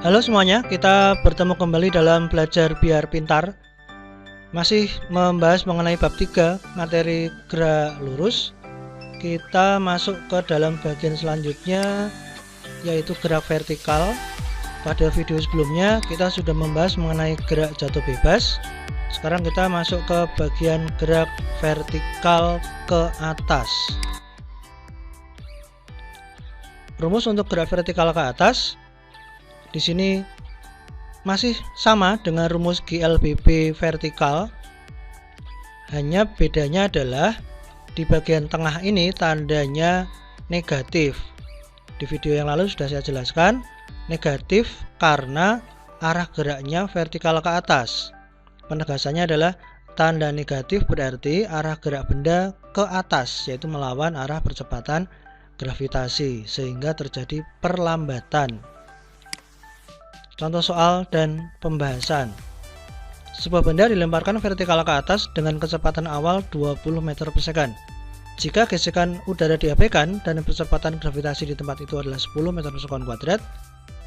Halo semuanya, kita bertemu kembali dalam Belajar Biar Pintar. Masih membahas mengenai bab 3, materi gerak lurus. Kita masuk ke dalam bagian selanjutnya, yaitu gerak vertikal. Pada video sebelumnya kita sudah membahas mengenai gerak jatuh bebas. Sekarang kita masuk ke bagian gerak vertikal ke atas. Rumus untuk gerak vertikal ke atas di sini masih sama dengan rumus GLBB vertikal, hanya bedanya adalah di bagian tengah ini tandanya negatif. Di video yang lalu sudah saya jelaskan, negatif karena arah geraknya vertikal ke atas. Penegasannya adalah tanda negatif berarti arah gerak benda ke atas, yaitu melawan arah percepatan gravitasi, sehingga terjadi perlambatan. Contoh soal dan pembahasan. Sebuah benda dilemparkan vertikal ke atas dengan kecepatan awal 20 meter per second. Jika gesekan udara diabaikan dan percepatan gravitasi di tempat itu adalah 10 meter per second kuadrat,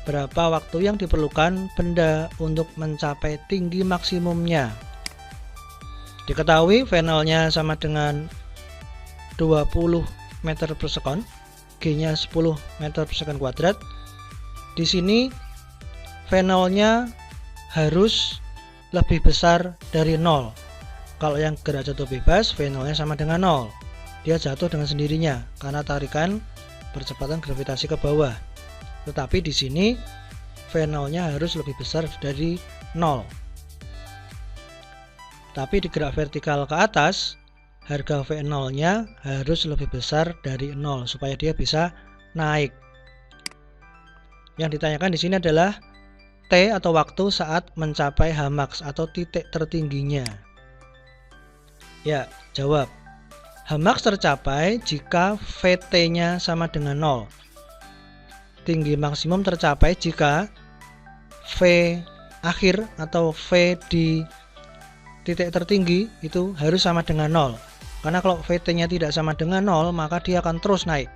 berapa waktu yang diperlukan benda untuk mencapai tinggi maksimumnya? Diketahui V0-nya sama dengan 20 meter per second, G-nya 10 meter per second kuadrat. Di sini V0-nya harus lebih besar dari 0. Kalau yang gerak jatuh bebas, V0-nya sama dengan 0. Dia jatuh dengan sendirinya karena tarikan percepatan gravitasi ke bawah. Tetapi di sini V0-nya harus lebih besar dari 0. Tapi di gerak vertikal ke atas, harga V0-nya harus lebih besar dari 0 supaya dia bisa naik. Yang ditanyakan di sini adalah T atau waktu saat mencapai Hmax atau titik tertingginya. Ya, jawab. Hmax tercapai jika Vt-nya sama dengan 0. Tinggi maksimum tercapai jika V akhir atau V di titik tertinggi itu harus sama dengan 0. Karena kalau Vt-nya tidak sama dengan 0, maka dia akan terus naik.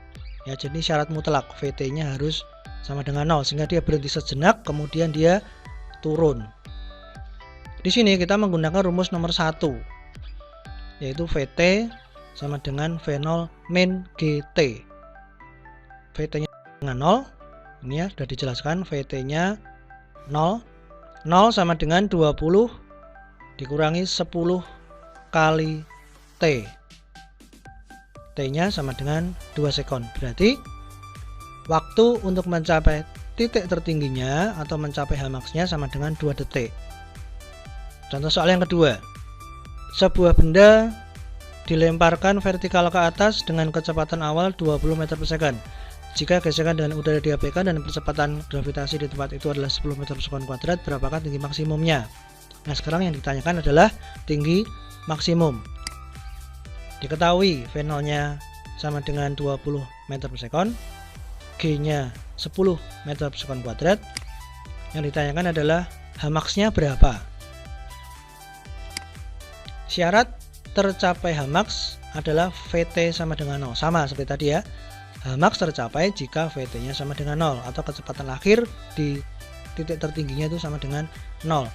Ya, jadi syarat mutlak Vt-nya harus sama dengan 0 sehingga dia berhenti sejenak, kemudian dia turun. Di sini kita menggunakan rumus nomor 1, yaitu Vt sama dengan V0 min Gt. Vt-nya dengan 0, ini ya sudah dijelaskan, Vt-nya 0. 0 sama dengan 20 dikurangi 10 kali T. T-nya sama dengan 2 sekon. Berarti waktu untuk mencapai titik tertingginya atau mencapai Hmax-nya sama dengan 2 detik. Contoh soal yang kedua. Sebuah benda dilemparkan vertikal ke atas dengan kecepatan awal 20 meter per second. Jika gesekan dengan udara diabaikan dan percepatan gravitasi di tempat itu adalah 10 meter per second kuadrat, berapakah tinggi maksimumnya? Nah, sekarang yang ditanyakan adalah tinggi maksimum. Diketahui V0-nya sama dengan 20 meter per second, G-nya 10 meter per second kuadrat. Yang ditanyakan adalah Hmax-nya berapa? Syarat tercapai Hmax adalah Vt sama dengan 0. Sama seperti tadi ya. Hmax tercapai jika Vt-nya sama dengan 0 atau kecepatan akhir di titik tertingginya itu sama dengan 0.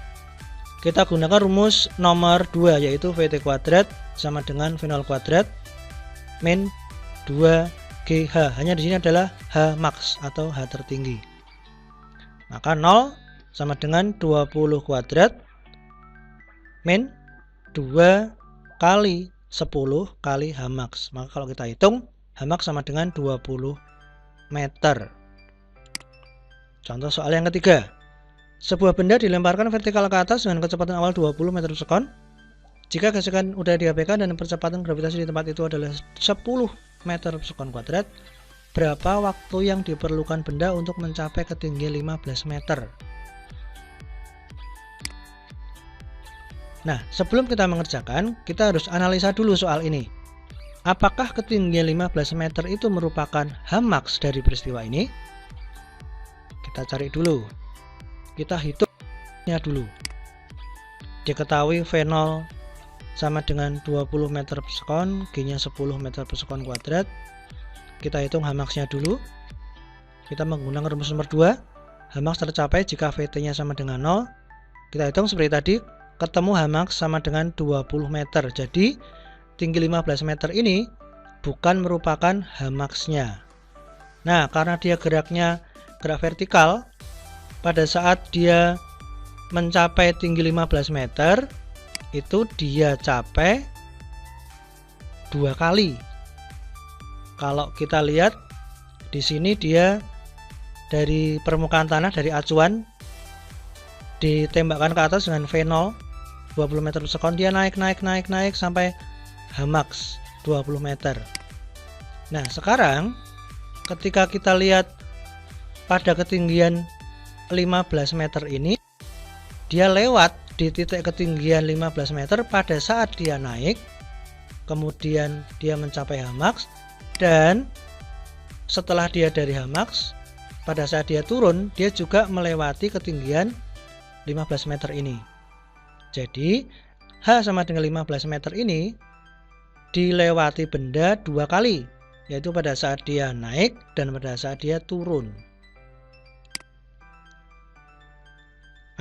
Kita gunakan rumus nomor 2, yaitu Vt kuadrat sama dengan V0 kuadrat min 2GH. Hanya di sini adalah Hmax atau H tertinggi. Maka 0 sama dengan 20 kuadrat min 2 kali 10 kali Hmax. Maka kalau kita hitung, Hmax sama dengan 20 meter. Contoh soal yang ketiga. Sebuah benda dilemparkan vertikal ke atas dengan kecepatan awal 20 meter per second. Jika gesekan udara diabaikan dan percepatan gravitasi di tempat itu adalah 10 meter per second kuadrat, berapa waktu yang diperlukan benda untuk mencapai ketinggian 15 meter? Nah, sebelum kita mengerjakan, kita harus analisa dulu soal ini. Apakah ketinggian 15 meter itu merupakan Hmax dari peristiwa ini? Kita cari dulu. Kita hitungnya dulu. Diketahui V0 sama dengan 20 meter per second, G-nya 10 meter per second kuadrat. Kita hitung Hmax-nya dulu. Kita menggunakan rumus nomor 2, Hmax tercapai jika Vt-nya sama dengan 0. Kita hitung seperti tadi, ketemu Hmax sama dengan 20 meter. Jadi tinggi 15 meter ini bukan merupakan Hmax-nya. Nah, karena dia gerak vertikal, pada saat dia mencapai tinggi 15 meter, itu dia capai 2 kali. Kalau kita lihat di sini, dia dari permukaan tanah, dari acuan ditembakkan ke atas dengan V0 20 meter per sekon, dia naik sampai Hmax 20 meter. Nah, sekarang ketika kita lihat pada ketinggian 15 meter ini, dia lewat di titik ketinggian 15 meter pada saat dia naik, kemudian dia mencapai Hmax, dan setelah dia dari Hmax, pada saat dia turun, dia juga melewati ketinggian 15 meter ini. Jadi H sama dengan 15 meter ini dilewati benda 2 kali, yaitu pada saat dia naik dan pada saat dia turun.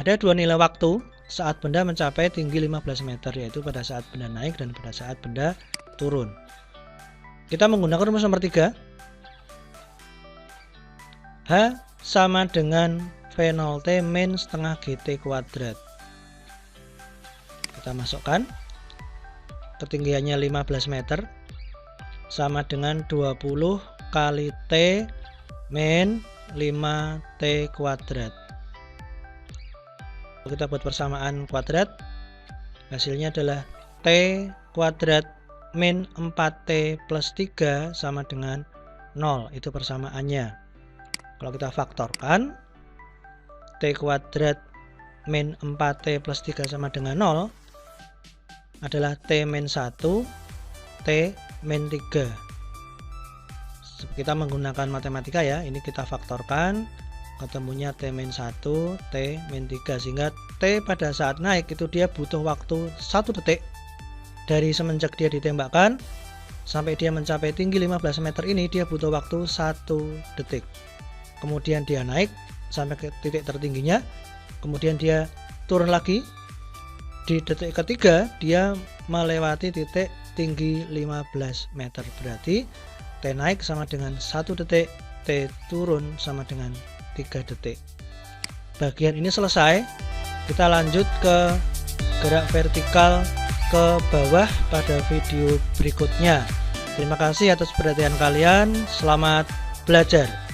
Ada 2 nilai waktu saat benda mencapai tinggi 15 meter, yaitu pada saat benda naik dan pada saat benda turun. Kita menggunakan rumus nomor 3. H sama dengan V0T min setengah GT kuadrat. Kita masukkan ketinggiannya 15 meter sama dengan 20 kali T min 5T kuadrat. Kita buat persamaan kuadrat, hasilnya adalah T kuadrat min 4T plus 3 sama dengan 0. Itu persamaannya. Kalau kita faktorkan, T kuadrat min 4T plus 3 sama dengan 0 adalah T min 1, T min 3. Kita menggunakan matematika ya, ini kita faktorkan, ketemunya T min 1, T min 3, sehingga T pada saat naik itu dia butuh waktu 1 detik dari semenjak dia ditembakkan sampai dia mencapai tinggi 15 meter ini, dia butuh waktu 1 detik. Kemudian dia naik sampai ke titik tertingginya, kemudian dia turun lagi. Di detik ketiga dia melewati titik tinggi 15 meter. Berarti T naik sama dengan 1 detik, T turun sama dengan 3 detik. Bagian ini selesai. Kita lanjut ke gerak vertikal ke bawah pada video berikutnya. Terima kasih atas perhatian kalian. Selamat belajar.